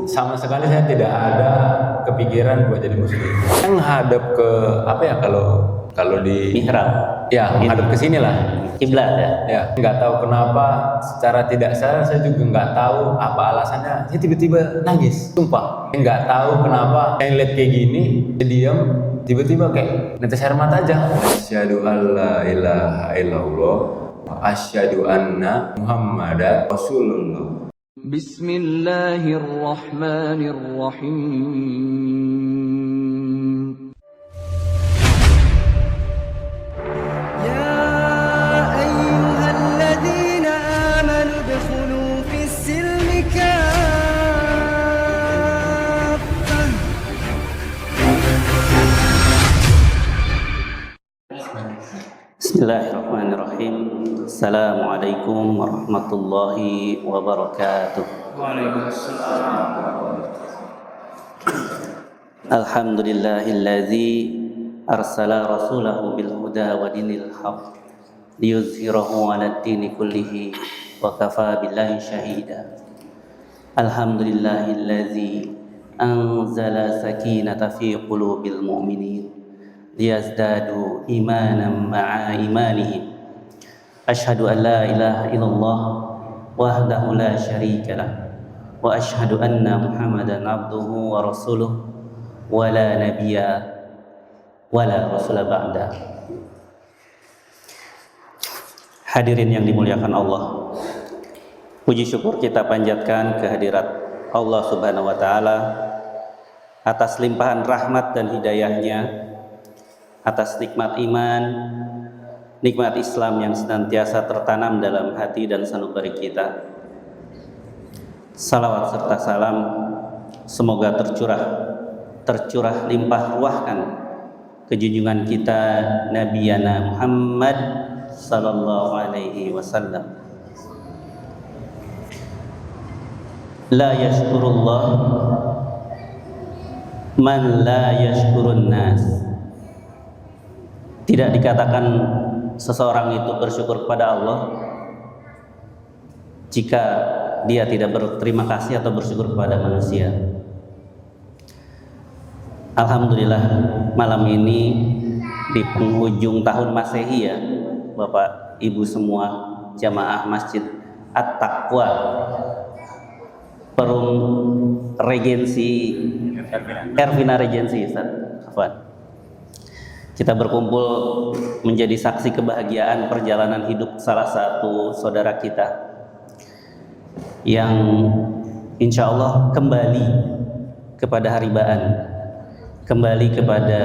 sama sekali saya tidak ada kepikiran buat jadi muslim. Yang hadap ke apa ya, kalau di mihrab, ya menghadap ke sini lah, kiblat ya. ya nggak tahu kenapa secara tidak sadar, saya juga nggak tahu apa alasannya, saya tiba-tiba nangis, sumpah nggak tahu kenapa. Saya lihat kayak gini, saya diam, tiba-tiba kayak netes air mata aja. Asyhadu alla ilaha illallah wa asyhadu anna muhammadar rasulullah. Bismillahirrahmanirrahim. Ya ayyuhalladzina amanu udkhulu fis silmi kaffah. Bismillahirrahmanirrahim. Assalamualaikum warahmatullahi wabarakatuh. Waalaikumsalam. Alhamdulillahilladzi arsala rasulahu bil huda wa dinil haq liyuzhirahu 'alad dini kullihi wa kafa billahi syahida. Alhamdulillahilladzi anzala sakinata fi qulubil mu'minin liyazdadu imanan ma'a imanihim. Asyhadu an la ilaha illallah wahdahu la syarika lah wa asyhadu anna Muhammadan abduhu wa rasuluh wa la nabiyya wa la rasula ba'da. Hadirin yang dimuliakan Allah, puji syukur kita panjatkan kehadirat Allah Subhanahu wa taala atas limpahan rahmat dan hidayahnya, atas nikmat iman, nikmat Islam yang senantiasa tertanam dalam hati dan sanubari kita. Salawat serta salam semoga tercurah limpah ruahkan ke junjungan kita Nabiyana Muhammad sallallahu alaihi wasallam. La yashkurullah man la yashkurun nas. Tidak dikatakan seseorang itu bersyukur kepada Allah jika dia tidak berterima kasih atau bersyukur kepada manusia. Alhamdulillah, malam ini di penghujung tahun Masehi ya, Bapak Ibu semua jamaah Masjid At-Taqwa Perum Regensi Ervina Regensi Ustaz Afwan. Kita berkumpul menjadi saksi kebahagiaan perjalanan hidup salah satu saudara kita yang insya Allah kembali kepada haribaan, kembali kepada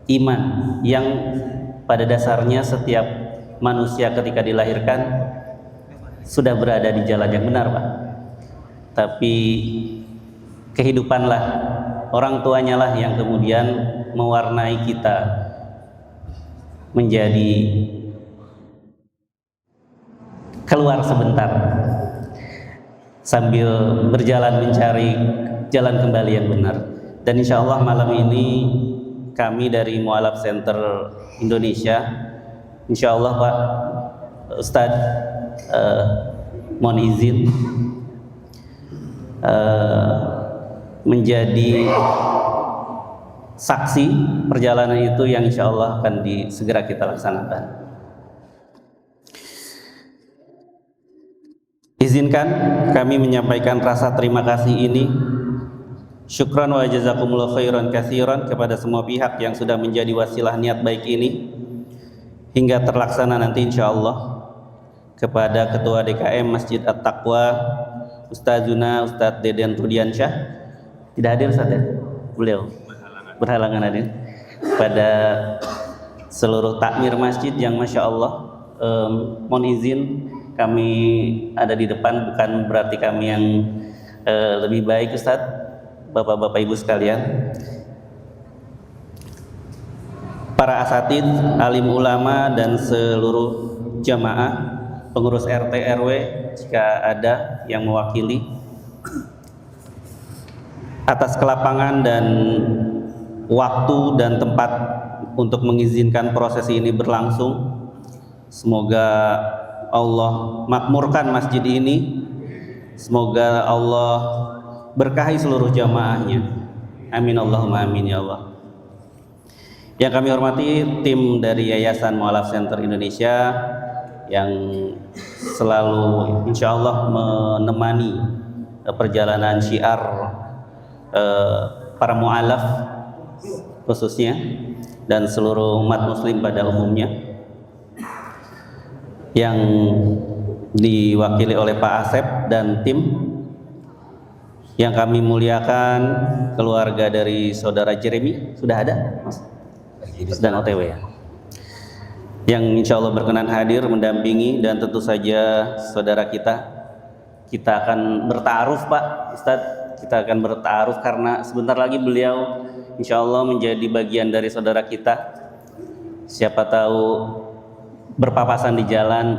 iman yang pada dasarnya setiap manusia ketika dilahirkan sudah berada di jalan yang benar, Pak. Tapi kehidupanlah, orang tuanya lah yang kemudian mewarnai kita menjadi keluar sebentar sambil berjalan mencari jalan kembali yang benar. Dan insya Allah malam ini kami dari Mu'alaf Center Indonesia, insya Allah Pak Ustadz mohon izin menjadi saksi perjalanan itu yang insya Allah akan segera kita laksanakan. Izinkan kami menyampaikan rasa terima kasih ini, syukran wa jazakumullah khairan katsiran kepada semua pihak yang sudah menjadi wasilah niat baik ini hingga terlaksana nanti insya Allah. Kepada Ketua DKM Masjid At-Taqwa Ustazuna Ustadz Deden Rudiansyah, tidak hadir Ustadz ya? Beliau berhalangan hadir. Pada seluruh takmir masjid yang Masya Allah, mohon izin kami ada di depan, bukan berarti kami yang lebih baik Ustadz, Bapak-Bapak Ibu sekalian, para asatid, alim ulama dan seluruh jamaah, pengurus RT RW jika ada yang mewakili, atas kelapangan dan waktu dan tempat untuk mengizinkan prosesi ini berlangsung. Semoga Allah makmurkan masjid ini, semoga Allah berkahi seluruh jamaahnya. Amin Allahumma amin ya Allah. Yang kami hormati tim dari Yayasan Mu'alaf Center Indonesia yang selalu insya Allah menemani perjalanan syiar para mu'alaf khususnya dan seluruh umat muslim pada umumnya, yang diwakili oleh Pak Asep dan tim. Yang kami muliakan keluarga dari saudara Jeremy, sudah ada Mas? Sedang OTW ya, yang insya Allah berkenan hadir mendampingi, dan tentu saja saudara kita akan bertaaruf Pak Ustadz, kita akan bertaaruf karena sebentar lagi beliau insya Allah menjadi bagian dari saudara kita. Siapa tahu berpapasan di jalan,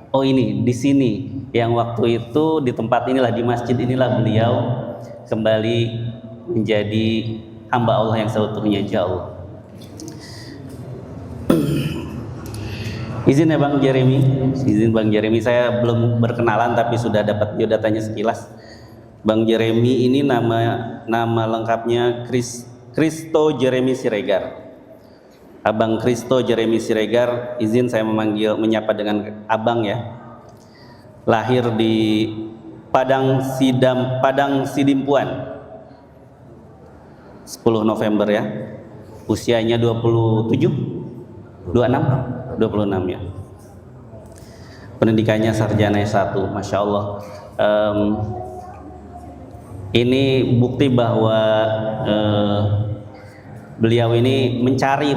oh ini di sini yang waktu itu di tempat inilah, di masjid inilah beliau kembali menjadi hamba Allah yang seutuhnya insya Allah. Izin ya Bang Jeremy, saya belum berkenalan tapi sudah dapat biodatanya sekilas. Bang Jeremy ini nama lengkapnya Kristo Jeremy Siregar. Abang Kristo Jeremy Siregar, izin saya menyapa dengan Abang ya. Lahir di Padang Sidimpuan 10 November ya. Usianya 26 ya. Pendidikannya sarjana S1, Masya Allah. Ini bukti bahwa beliau ini mencari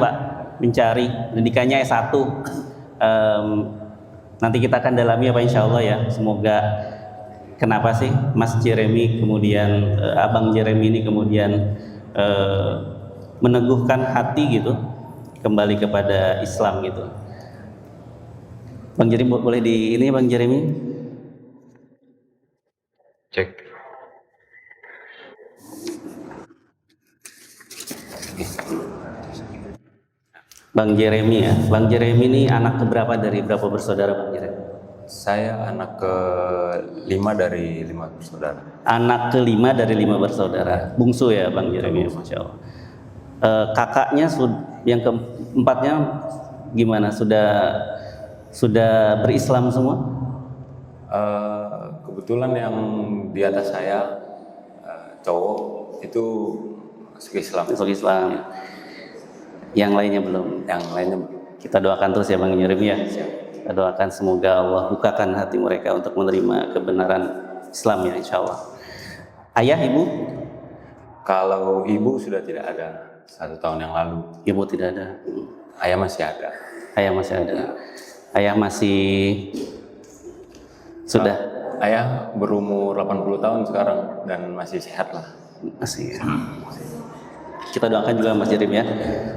pendidikannya S1. Nanti kita akan dalami apa insya Allah ya. Semoga kenapa sih Mas Jeremy kemudian Abang Jeremy ini kemudian meneguhkan hati gitu kembali kepada Islam gitu. Bang Jeremy boleh di ini Bang Jeremy? Cek. Bang Jeremy ya. Bang Jeremy ini anak keberapa dari berapa bersaudara Bang Jeremy? Saya anak ke-5 dari 5 bersaudara. Anak ke-5 dari 5 bersaudara. Bungsu ya Bang Jeremy, Masya Allah. Kakaknya yang keempatnya gimana? Sudah berislam semua? Kebetulan yang di atas saya cowok itu masuk Islam. Masuk Islam. Yang lainnya belum. Kita doakan terus ya Bang Jeremy ya. Kita doakan semoga Allah bukakan hati mereka untuk menerima kebenaran Islam ya insya Allah. Ayah, ibu? Kalau ibu sudah tidak ada 1 tahun yang lalu. Ibu tidak ada. Ayah masih ada. Ayah masih ada. Ayah masih sudah. Ayah berumur 80 tahun sekarang dan masih sehat lah. Masih. Kita doakan juga Mas Jeremy ya.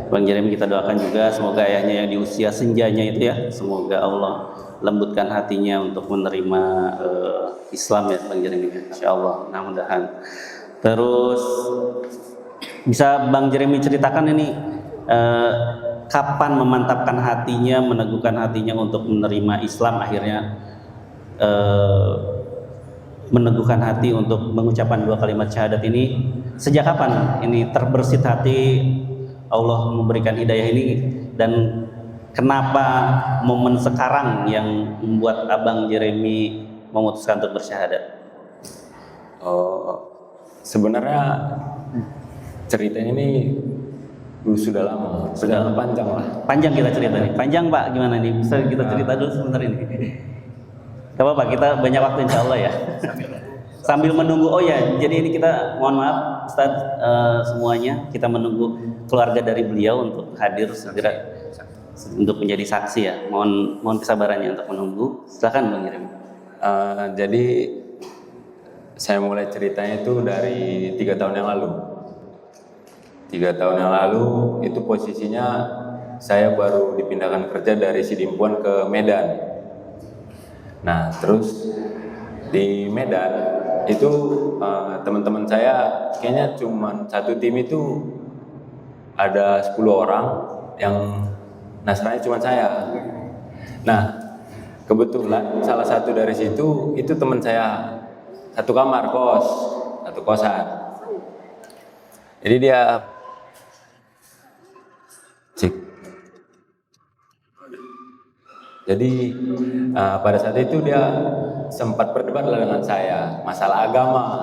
Bang Jeremy kita doakan juga semoga ayahnya yang di usia senjanya itu ya, semoga Allah lembutkan hatinya untuk menerima Islam ya Bang Jeremy. Insyaallah, mudah-mudahan. Terus bisa Bang Jeremy ceritakan ini kapan memantapkan hatinya, meneguhkan hatinya untuk menerima Islam, akhirnya meneguhkan hati untuk mengucapkan 2 kalimat syahadat ini. Sejak kapan ini terbersit hati, Allah memberikan hidayah ini, dan kenapa momen sekarang yang membuat Abang Jeremy memutuskan untuk bersyahadat? Sebenarnya ceritanya ini sudah lama, sudah panjang lah. Panjang kita cerita nih. Panjang Pak, gimana nih? Bisa kita cerita dulu sebentar ini. Gak apa-apa, kita banyak waktu insya Allah ya. Sambil menunggu, oh ya, jadi ini kita mohon maaf Ustadz semuanya, kita menunggu keluarga dari beliau untuk hadir segera untuk menjadi saksi ya. Mohon kesabarannya untuk menunggu. Silakan Bang Jeremy. Jadi saya mulai ceritanya itu dari 3 tahun yang lalu. 3 tahun yang lalu itu posisinya saya baru dipindahkan kerja dari Sidimpuan ke Medan. Nah terus di Medan itu teman-teman saya kayaknya cuma satu tim itu ada 10 orang yang Nasrani cuma saya. Nah kebetulan salah satu dari situ itu teman saya, satu kamar kos satu kosan. Jadi dia cek. Jadi pada saat itu dia sempat berdebat lah dengan saya masalah agama.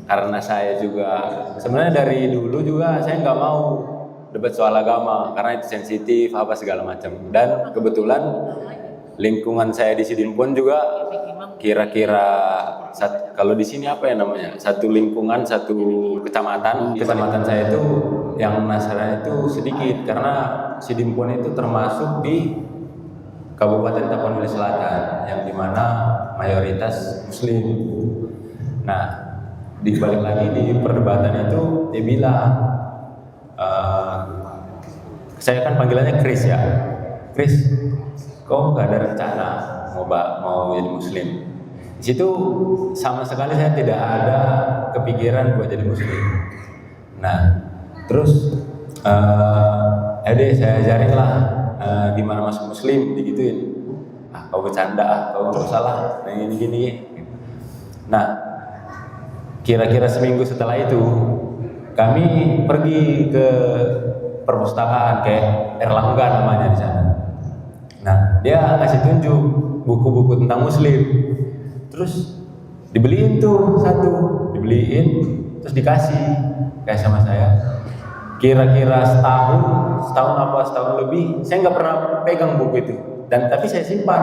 Karena saya juga sebenarnya dari dulu juga saya nggak mau debat soal agama karena itu sensitif apa segala macam. Dan kebetulan lingkungan saya di Sidin pun juga kira-kira kalau di sini apa ya namanya, satu lingkungan, satu kecamatan. Kecamatan saya itu yang Nasrani itu sedikit karena Sidin pun itu termasuk di Kabupaten Tapanuli Selatan yang dimana mayoritas Muslim. Nah, dibalik lagi di perdebatan itu dia bilang, saya kan panggilannya Chris ya, Chris, kau nggak ada rencana mau jadi Muslim? Di situ sama sekali saya tidak ada kepikiran buat jadi Muslim. Nah, terus saya ajarin lah gimana masuk Muslim, digituin. Kau bercanda, kau nggak salah, gini. Nah, kira-kira seminggu setelah itu kami pergi ke perpustakaan kayak Erlangga namanya di sana. Nah, dia ngasih tunjuk buku-buku tentang Muslim. Terus dibeliin tuh satu, terus dikasih kayak sama saya. Kira-kira setahun lebih, saya nggak pernah pegang buku itu. Tapi saya simpan.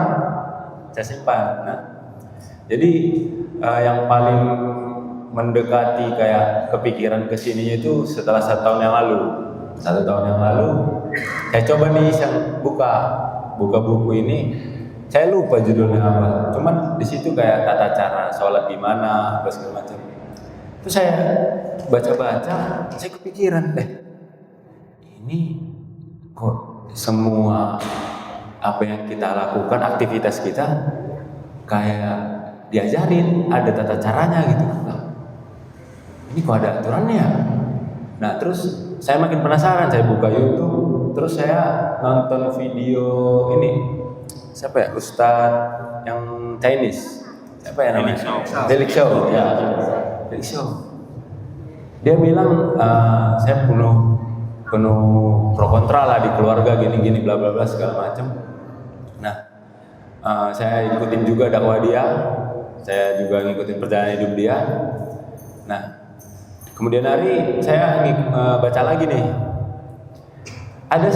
Nah, jadi yang paling mendekati kayak kepikiran kesininya itu setelah 1 tahun yang lalu. 1 tahun yang lalu saya coba nih buka buku ini. Saya lupa judulnya apa. Cuman di situ kayak tata cara sholat gimana, apa segala macam. Terus saya baca, saya kepikiran ini kok semua apa yang kita lakukan, aktivitas kita kayak diajarin, ada tata caranya gitu. Ini kok ada aturannya ya? Nah, terus saya makin penasaran, saya buka YouTube, terus saya nonton video ini, siapa ya, Ustadz yang Chinese, siapa ya namanya? Felix Show. Ya, Felix Show. Dia bilang saya penuh pro kontra lah di keluarga, gini bla bla bla segala macam. Nah, saya ikutin juga dakwah dia, saya juga ngikutin perjalanan hidup dia. Nah, kemudian hari saya baca lagi nih, ada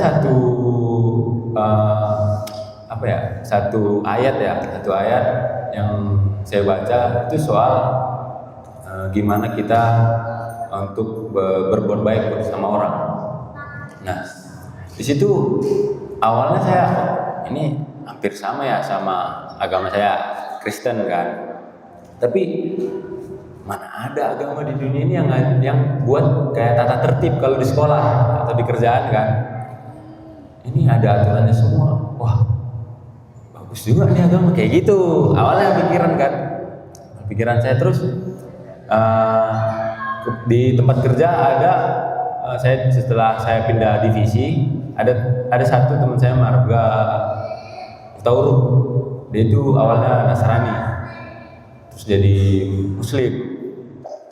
satu ayat yang saya baca itu soal gimana kita untuk berbuat baik bersama orang. Nah, di situ awalnya saya ini hampir sama ya sama agama saya, Kristen kan. Tapi mana ada agama di dunia ini yang buat kayak tata tertib kalau di sekolah atau di kerjaan kan. Ini ada aturannya semua. Wah, bagus juga nih agama kayak gitu. Awalnya pikiran saya terus di tempat kerja ada setelah saya pindah divisi ada satu teman saya marga Tauru. Dia itu awalnya Nasrani terus jadi Muslim.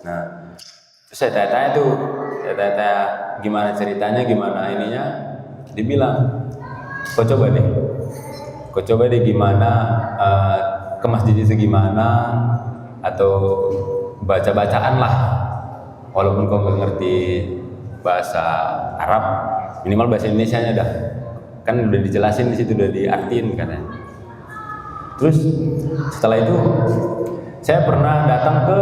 Nah, terus saya tanya gimana ceritanya, gimana ininya. Dia bilang, kau coba deh gimana ke masjid itu gimana, atau baca-bacaan lah, walaupun kau nggak ngerti bahasa Arab, minimal bahasa Indonesianya dah, kan udah dijelasin di situ, udah diartiin katanya. Terus setelah itu saya pernah datang ke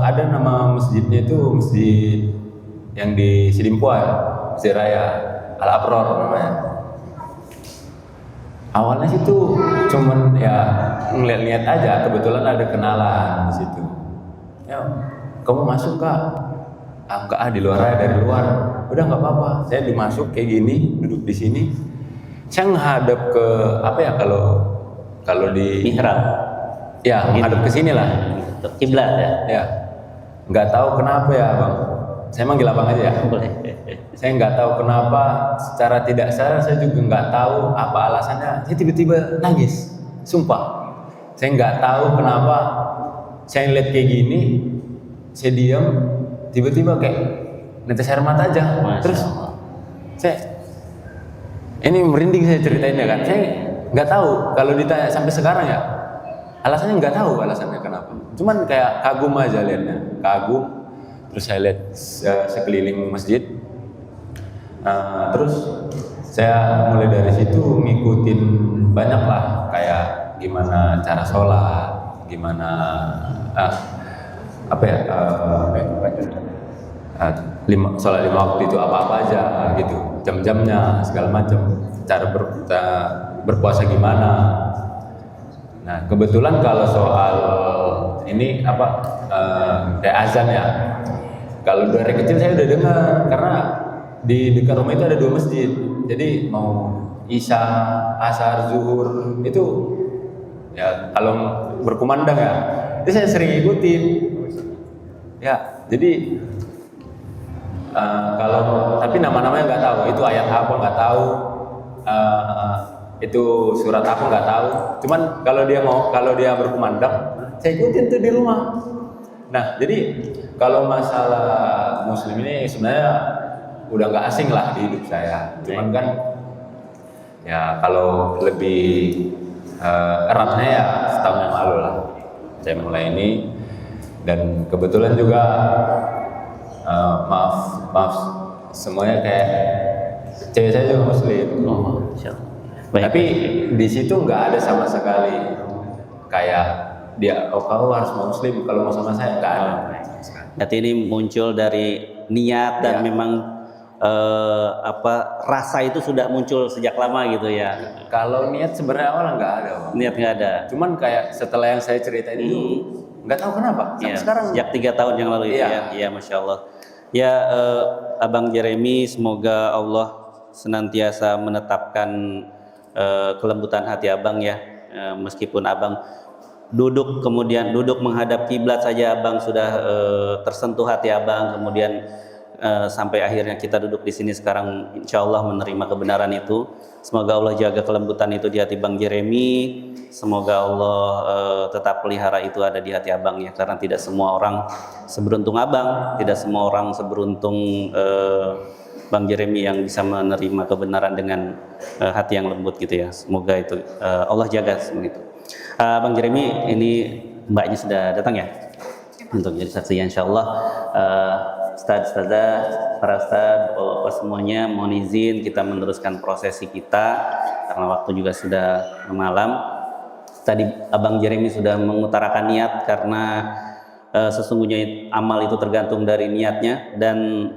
ada nama masjidnya itu masjid yang di Sidimpuan, Masjid Raya Al Abror namanya. Awalnya situ cuman ya ngeliat-liat aja, kebetulan ada kenalan di situ. Ya, kamu masuk Kak? Enggak, di luar aja, dari luar. Udah nggak apa-apa. Saya dimasuk kayak gini, duduk di sini. Saya menghadap ke apa ya kalau di mihrab. Ya, menghadap ke sini lah. Kiblat ya. Ya. Nggak tahu kenapa ya, Bang. Saya manggil abang aja ya. Boleh. Saya nggak tahu kenapa, secara tidak sadar saya juga nggak tahu apa alasannya. Saya tiba-tiba nangis, sumpah. Saya nggak tahu kenapa saya lihat kayak gini, saya diam, tiba-tiba kayak netes air mata aja. Masya Terus Allah. saya ini merinding saya ceritainnya kan. Saya nggak tahu kalau ditanya sampai sekarang ya. Alasannya nggak tahu alasannya kenapa. Cuman kayak kagum aja liatnya, kagum. Terus saya lihat sekeliling masjid. Terus saya mulai dari situ ngikutin banyak lah, kayak gimana cara sholat, gimana sholat 5 waktu itu apa aja gitu, jam-jamnya segala macam, cara berpuasa gimana. Nah kebetulan kalau soal ini kayak azan ya, kalau dari kecil saya udah dengar karena di dekat rumah itu ada 2 masjid. Jadi mau Isya, Asar, Zuhur itu ya kalau berkumandang ya, itu saya sering ikutin. Ya, jadi kalau tapi nama-namanya nggak tahu, itu ayat apa nggak tahu, itu surat apa nggak tahu. Cuman kalau dia berkumandang, saya ikutin tuh di rumah. Nah, jadi kalau masalah Muslim ini sebenarnya udah nggak asing lah di hidup saya. Cuman kan ya kalau lebih eratnya ya setahun yang lalu lah saya mulai ini, dan kebetulan juga maaf semuanya kayak cewek saya juga Muslim. Tapi di situ nggak ada sama sekali kayak dia kamu harus mau Muslim kalau mau sama saya, nggak ada. Berarti ini muncul dari niat dan memang rasa itu sudah muncul sejak lama gitu ya. Kalau niat sebenarnya awalnya nggak ada, Bang. Niat nggak ada. Cuman kayak setelah yang saya ceritain itu nggak tahu kenapa sampai sekarang. Sejak 3 tahun yang lalu itu ya. Iya, Masya Allah. Ya, Abang Jeremy, semoga Allah senantiasa menetapkan kelembutan hati Abang ya. Meskipun Abang duduk menghadap kiblat saja Abang sudah tersentuh hati Abang, kemudian sampai akhirnya kita duduk di sini sekarang, insya Allah menerima kebenaran itu. Semoga Allah jaga kelembutan itu di hati Bang Jeremy. Semoga Allah tetap pelihara itu ada di hati Abang ya, karena tidak semua orang seberuntung Abang, tidak semua orang seberuntung Bang Jeremy yang bisa menerima kebenaran dengan hati yang lembut gitu ya. Semoga itu Allah jaga semua itu. Bang Jeremy, ini mbaknya sudah datang ya untuk jadi saksi insya Allah. Ustaz-ustazah, para ustaz, bapak-bapak semuanya, mohon izin kita meneruskan prosesi kita karena waktu juga sudah malam. Tadi Abang Jeremy sudah mengutarakan niat karena sesungguhnya amal itu tergantung dari niatnya, dan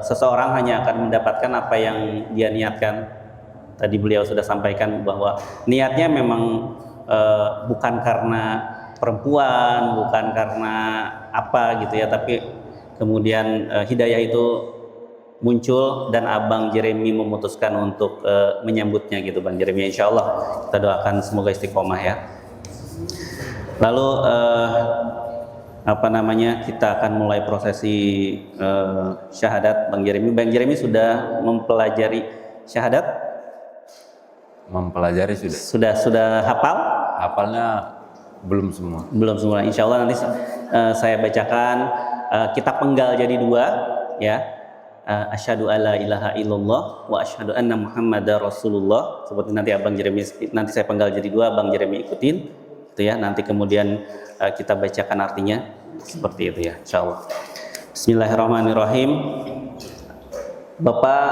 seseorang hanya akan mendapatkan apa yang dia niatkan. Tadi beliau sudah sampaikan bahwa niatnya memang bukan karena perempuan, bukan karena apa gitu ya, tapi kemudian hidayah itu muncul dan Abang Jeremy memutuskan untuk menyambutnya gitu Bang Jeremy. Insya Allah kita doakan semoga istiqomah ya. Lalu kita akan mulai prosesi syahadat Bang Jeremy. Bang Jeremy sudah mempelajari syahadat? Mempelajari sudah. Sudah hafal? Hafalnya belum semua. Belum semua. Insya Allah nanti saya bacakan. Kita penggal jadi 2 ya. Asyhadu alla ilaha illallah wa asyhadu anna muhammadar rasulullah. Seperti nanti Abang Jeremy, nanti saya penggal jadi 2, Abang Jeremy ikutin itu ya. Nanti kemudian kita bacakan artinya seperti itu ya, insyaallah. Bismillahirrahmanirrahim. Bapak,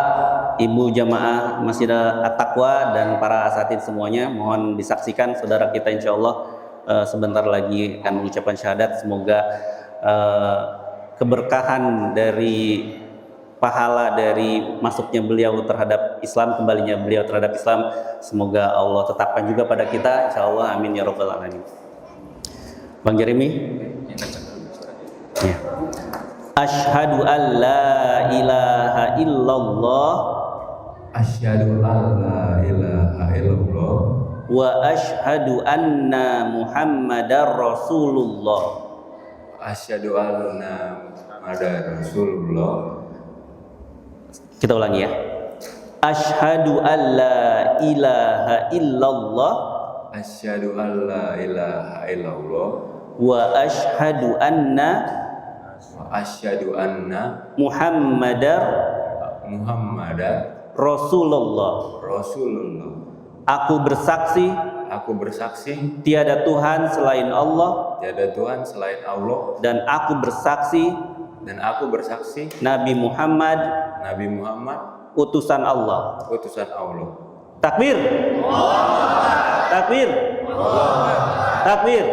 Ibu jamaah Masjid At-Taqwa dan para asatidz semuanya, mohon disaksikan saudara kita insyaallah sebentar lagi akan mengucapkan syahadat. Semoga keberkahan dari pahala dari masuknya beliau terhadap Islam, kembalinya beliau terhadap Islam, semoga Allah tetapkan juga pada kita insyaallah, amin ya rabbal alamin. Bang Jeremy ya. Asyhadu an la ilaha illallah, Asyhadu an la ilaha illallah, wa asyhadu anna muhammadar rasulullah. Asyhadu anna Muhammadar Rasulullah. Kita ulangi ya. Asyhadu an la ilaha illallah, Asyhadu an la ilaha illallah, wa asyhadu anna Muhammadar Rasulullah. Aku bersaksi tiada Tuhan selain Allah, dan aku bersaksi Nabi Muhammad utusan Allah. Takbir. Takbir. Takbir.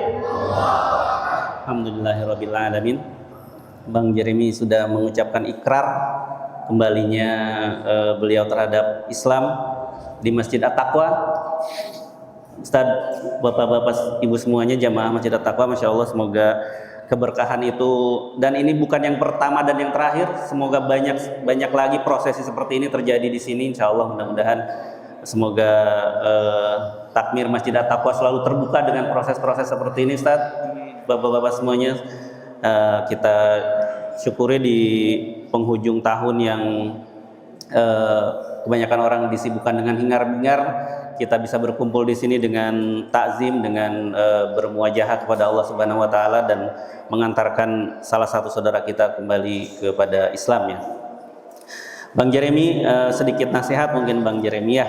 Alhamdulillahirabbil alamin. Bang Jeremy sudah mengucapkan ikrar kembalinya beliau terhadap Islam di Masjid At-Taqwa. Ustaz, bapak-bapak, ibu semuanya, jamaah Masjid At-Taqwa, Masya Allah, semoga keberkahan itu, dan ini bukan yang pertama dan yang terakhir, semoga banyak lagi prosesi seperti ini terjadi di sini, Insya Allah. Mudah-mudahan semoga takmir Masjid At-Taqwa selalu terbuka dengan proses-proses seperti ini, Ustaz. Bapak-bapak semuanya, kita syukuri di penghujung tahun yang kebanyakan orang disibukkan dengan hingar-bingar, kita bisa berkumpul di sini dengan takzim, dengan bermuajahah kepada Allah Subhanahu wa taala dan mengantarkan salah satu saudara kita kembali kepada Islam, ya. Bang Jeremy, sedikit nasihat mungkin Bang Jeremy, ya,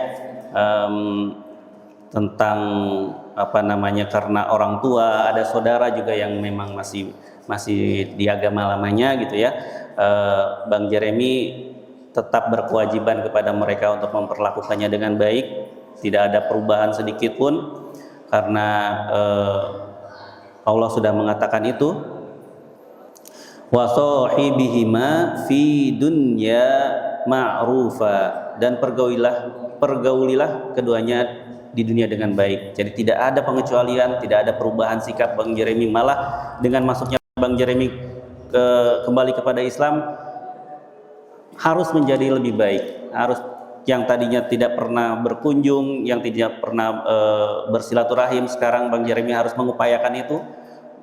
tentang karena orang tua, ada saudara juga yang memang masih di agama lamanya gitu, ya. Bang Jeremy tetap berkewajiban kepada mereka untuk memperlakukannya dengan baik, tidak ada perubahan sedikit pun, karena Allah sudah mengatakan itu, wa sahibihima fi dunya ma'rufa, dan pergaulilah keduanya di dunia dengan baik. Jadi tidak ada pengecualian, tidak ada perubahan sikap Bang Jeremy, malah dengan masuknya Bang Jeremy kembali kepada Islam harus menjadi lebih baik, harus yang tadinya tidak pernah berkunjung, yang tidak pernah bersilaturahim, sekarang Bang Jeremy harus mengupayakan itu,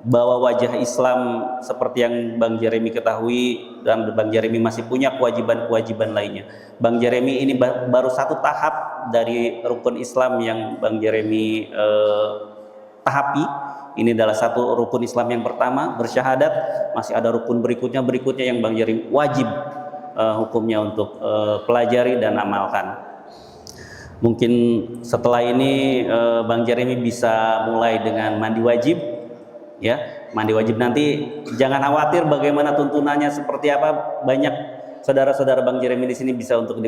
bawa wajah Islam seperti yang Bang Jeremy ketahui, dan Bang Jeremy masih punya kewajiban-kewajiban lainnya. Bang Jeremy ini baru satu tahap dari rukun Islam yang Bang Jeremy tahapi. Ini adalah satu rukun Islam yang pertama, bersyahadat. Masih ada rukun berikutnya yang Bang Jeremy wajib hukumnya untuk pelajari dan amalkan. Mungkin setelah ini Bang Jeremy bisa mulai dengan mandi wajib, ya. Mandi wajib nanti jangan khawatir bagaimana tuntunannya seperti apa. Banyak saudara-saudara Bang Jeremy di sini bisa untuk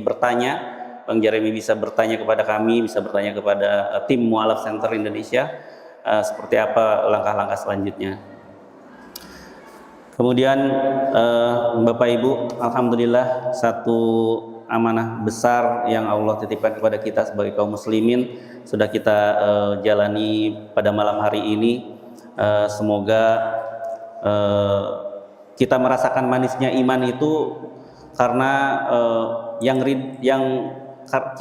bertanya. Bang Jeremy bisa bertanya kepada kami, bisa bertanya kepada tim Mu'alaf Center Indonesia, seperti apa langkah-langkah selanjutnya. Kemudian Bapak Ibu, alhamdulillah satu amanah besar yang Allah titipkan kepada kita sebagai kaum muslimin sudah kita jalani pada malam hari ini. Semoga kita merasakan manisnya iman itu karena yang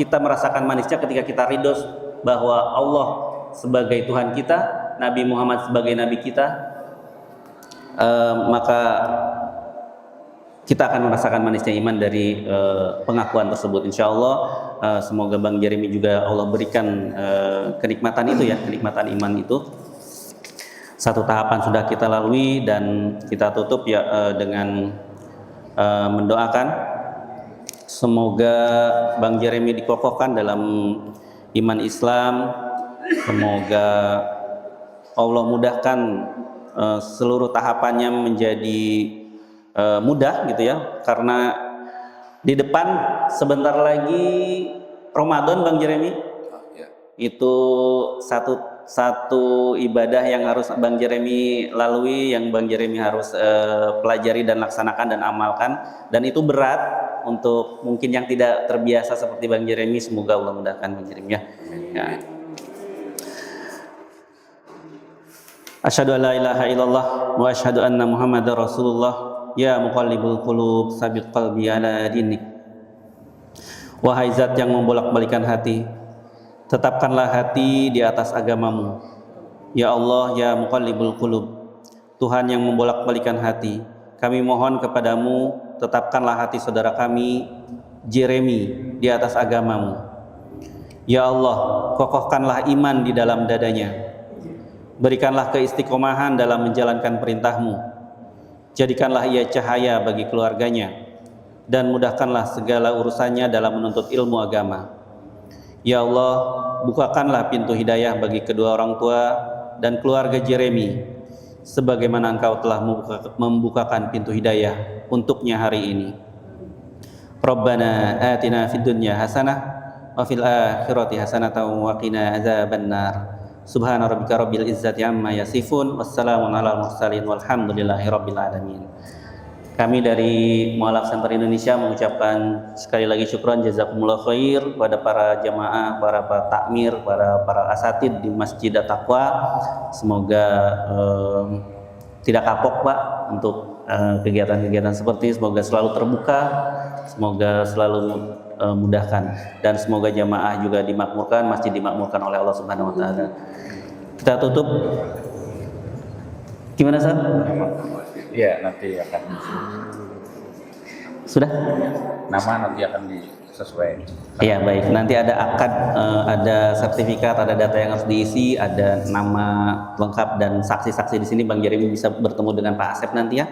kita merasakan manisnya ketika kita ridho bahwa Allah sebagai Tuhan kita, Nabi Muhammad sebagai Nabi kita, maka kita akan merasakan manisnya iman dari pengakuan tersebut. Insya Allah, semoga Bang Jeremy juga Allah berikan kenikmatan itu, ya, kenikmatan iman itu. Satu tahapan sudah kita lalui dan kita tutup, ya, dengan mendoakan semoga Bang Jeremy dikokohkan dalam iman Islam. Semoga Allah mudahkan seluruh tahapannya menjadi mudah gitu, ya, karena di depan sebentar lagi Ramadan, Bang Jeremy. Itu satu ibadah yang harus Bang Jeremy lalui, yang Bang Jeremy harus pelajari dan laksanakan dan amalkan, dan itu berat untuk mungkin yang tidak terbiasa seperti Bang Jeremy. Semoga Allah mudahkan Bang Jeremy, ya. Asyhadu an la ilaha illallah wa asyhadu anna Muhammadar Rasulullah. Ya muqallibul qulub, sabit qalbi ala dinik. Wahai zat yang membolak-balikan hati, tetapkanlah hati di atas agamamu. Ya Allah, ya muqallibul qulub, Tuhan yang membolak-balikan hati, kami mohon kepadamu, tetapkanlah hati saudara kami Jeremy di atas agamamu. Ya Allah, kokohkanlah iman di dalam dadanya. Berikanlah keistiqomahan dalam menjalankan perintah-Mu. Jadikanlah ia cahaya bagi keluarganya, dan mudahkanlah segala urusannya dalam menuntut ilmu agama. Ya Allah, bukakanlah pintu hidayah bagi kedua orang tua dan keluarga Jeremy, sebagaimana Engkau telah membukakan pintu hidayah untuknya hari ini. Rabbana atina fid dunya hasanah wa fil akhirati hasanatan wa qina adzabannar. Subhana rabbika rabbil izzati amma yasifun, wassalamun alal mursalin, walhamdulillahi rabbil alamin. Kami dari Mu'alaf Center Indonesia mengucapkan sekali lagi syukran jazakumullah khair kepada para jamaah, para takmir, para asatid di Masjid At-Taqwa. Semoga tidak kapok Pak untuk kegiatan-kegiatan seperti, semoga selalu terbuka, semoga selalu mudahkan, dan semoga jamaah juga dimakmurkan, masjid dimakmurkan oleh Allah Subhanahu wa taala. Kita tutup. Gimana, Ustaz? Iya, nanti akan Sudah? nama nanti akan disesuaikan. Iya, baik. Nanti ada akad, ada sertifikat, ada data yang harus diisi, ada nama lengkap dan saksi-saksi di sini. Bang Jeremy bisa bertemu dengan Pak Asep nanti ya,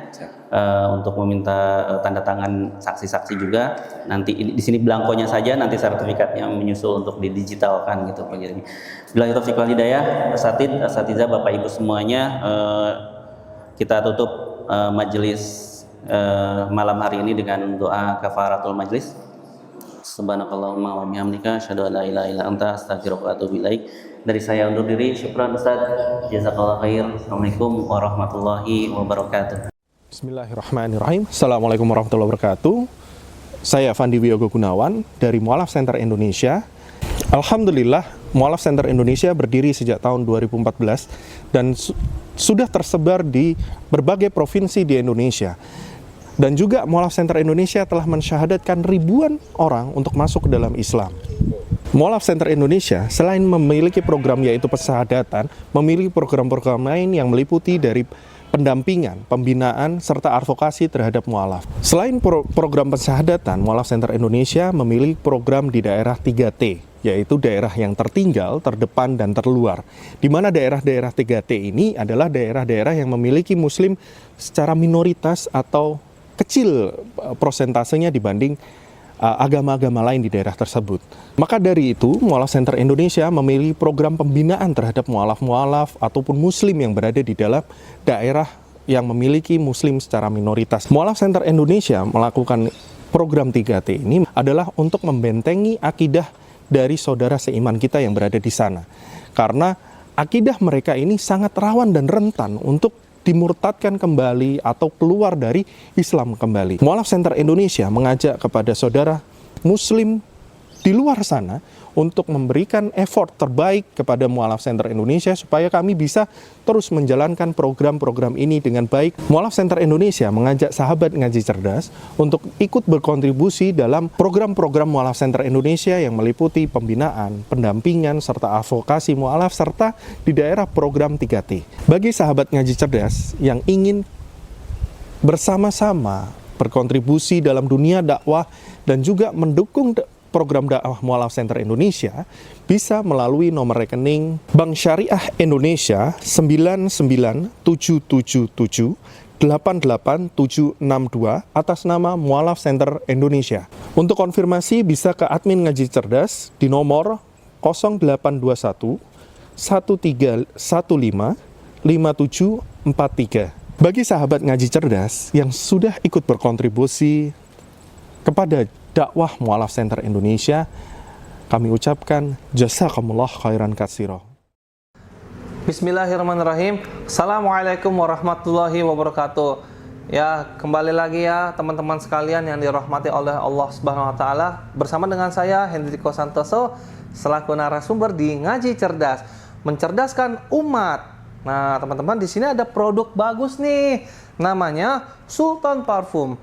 untuk meminta tanda tangan saksi-saksi juga. Nanti di sini belangkonya saja, nanti sertifikatnya menyusul untuk didigitalkan gitu, Bang Jeremy. Billahi taufiq wal hidayah, asatidzah, Bapak Ibu semuanya, kita tutup majelis malam hari ini dengan doa kafaratul majlis. Subhanakallahumma wa bihamdika asyhadu an la ilaha illa anta astaghfiruka wa atubu ilaik. Dari saya undur diri. Syukran Ustaz. Jazakallahu khair. Assalamualaikum warahmatullahi wabarakatuh. Bismillahirrahmanirrahim. Assalamualaikum warahmatullahi wabarakatuh. Saya Fandi Wiyogo Gunawan dari Mu'alaf Center Indonesia. Alhamdulillah, Mu'alaf Center Indonesia berdiri sejak tahun 2014 dan sudah tersebar di berbagai provinsi di Indonesia. Dan juga Mu'alaf Center Indonesia telah mensyahadatkan ribuan orang untuk masuk ke dalam Islam. Mu'alaf Center Indonesia selain memiliki program yaitu pensyahadatan, memiliki program-program lain yang meliputi dari pendampingan, pembinaan, serta advokasi terhadap mu'alaf. Selain program pensyahadatan, Mu'alaf Center Indonesia memiliki program di daerah 3T, yaitu daerah yang tertinggal, terdepan, dan terluar. Di mana daerah-daerah 3T ini adalah daerah-daerah yang memiliki muslim secara minoritas atau kecil prosentasenya dibanding agama-agama lain di daerah tersebut. Maka dari itu, Mu'alaf Center Indonesia memiliki program pembinaan terhadap mu'alaf-mu'alaf ataupun muslim yang berada di dalam daerah yang memiliki muslim secara minoritas. Mu'alaf Center Indonesia melakukan program 3T ini adalah untuk membentengi akidah dari saudara seiman kita yang berada di sana. Karena akidah mereka ini sangat rawan dan rentan untuk dimurtadkan kembali atau keluar dari Islam kembali. Mu'alaf Center Indonesia mengajak kepada saudara muslim di luar sana untuk memberikan effort terbaik kepada Mu'alaf Center Indonesia supaya kami bisa terus menjalankan program-program ini dengan baik. Mu'alaf Center Indonesia mengajak sahabat ngaji cerdas untuk ikut berkontribusi dalam program-program Mu'alaf Center Indonesia yang meliputi pembinaan, pendampingan, serta advokasi mu'alaf, serta di daerah program 3T. Bagi sahabat ngaji cerdas yang ingin bersama-sama berkontribusi dalam dunia dakwah dan juga mendukung program dakwah Mu'alaf Center Indonesia, bisa melalui nomor rekening Bank Syariah Indonesia 99777888762 atas nama Mu'alaf Center Indonesia. Untuk konfirmasi bisa ke admin ngaji cerdas di nomor 0821 1315 5743. Bagi sahabat ngaji cerdas yang sudah ikut berkontribusi kepada dakwah Mu'alaf Center Indonesia, kami ucapkan jazakumullah khairan katsira. Bismillahirrahmanirrahim. Assalamualaikum warahmatullahi wabarakatuh. Ya, kembali lagi ya teman-teman sekalian yang dirahmati oleh Allah Subhanahu wa taala. Bersama dengan saya Hendriko Santoso selaku narasumber di Ngaji Cerdas, mencerdaskan umat. Nah, teman-teman, di sini ada produk bagus nih. Namanya Sultan Parfum.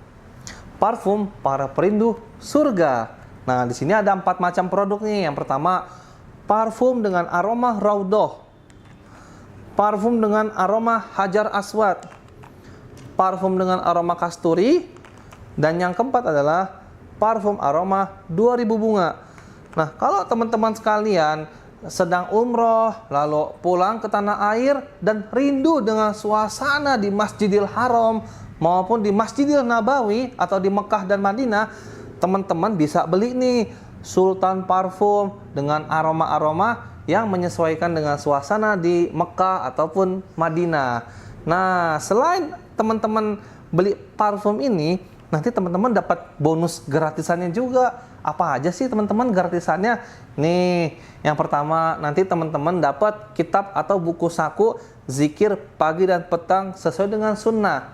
Parfum para perindu surga. Nah, di sini ada 4 macam produk nih. Yang pertama, parfum dengan aroma Raudhah. Parfum dengan aroma Hajar Aswad. Parfum dengan aroma kasturi. Dan yang keempat adalah parfum aroma 2000 bunga. Nah, kalau teman-teman sekalian sedang umroh, lalu pulang ke tanah air dan rindu dengan suasana di Masjidil Haram maupun di Masjidil Nabawi atau di Mekah dan Madinah, teman-teman bisa beli nih Sultan parfum dengan aroma-aroma yang menyesuaikan dengan suasana di Mekah ataupun Madinah. Nah, selain teman-teman beli parfum ini, nanti teman-teman dapat bonus gratisannya juga. Apa aja sih teman-teman gratisannya? Nih, yang pertama nanti teman-teman dapat kitab atau buku saku zikir pagi dan petang sesuai dengan sunnah.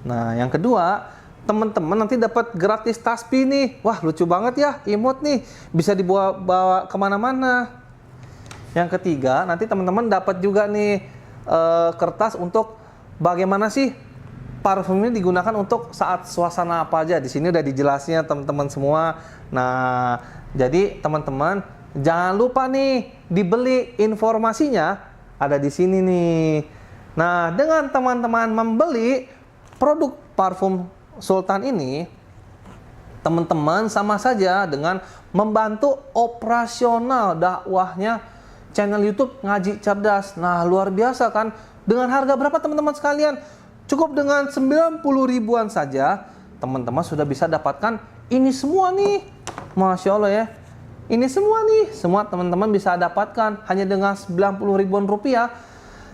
Nah, yang kedua, teman-teman nanti dapat gratis tasbih nih. Wah, lucu banget ya, imut nih, bisa dibawa kemana-mana. Yang ketiga, nanti teman-teman dapat juga nih kertas untuk bagaimana sih parfum ini digunakan untuk saat suasana apa aja. Di sini udah dijelasnya teman-teman semua. Nah, jadi teman-teman jangan lupa nih dibeli, informasinya ada di sini nih. Nah, dengan teman-teman membeli produk parfum Sultan ini, teman-teman sama saja dengan membantu operasional dakwahnya channel YouTube Ngaji Cerdas. Nah, luar biasa kan? Dengan harga berapa teman-teman sekalian? Cukup dengan 90 ribuan saja, teman-teman sudah bisa dapatkan ini semua nih. Masya Allah ya. Ini semua nih, semua teman-teman bisa dapatkan hanya dengan 90 ribuan rupiah.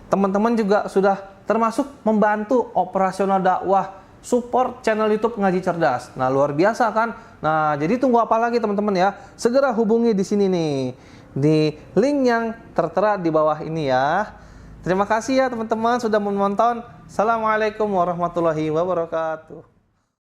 Teman-teman juga sudah termasuk membantu operasional dakwah, support channel YouTube Ngaji Cerdas. Nah, luar biasa kan? Nah, jadi tunggu apa lagi teman-teman ya? Segera hubungi di sini nih, di link yang tertera di bawah ini ya. Terima kasih ya teman-teman sudah menonton. Assalamualaikum warahmatullahi wabarakatuh.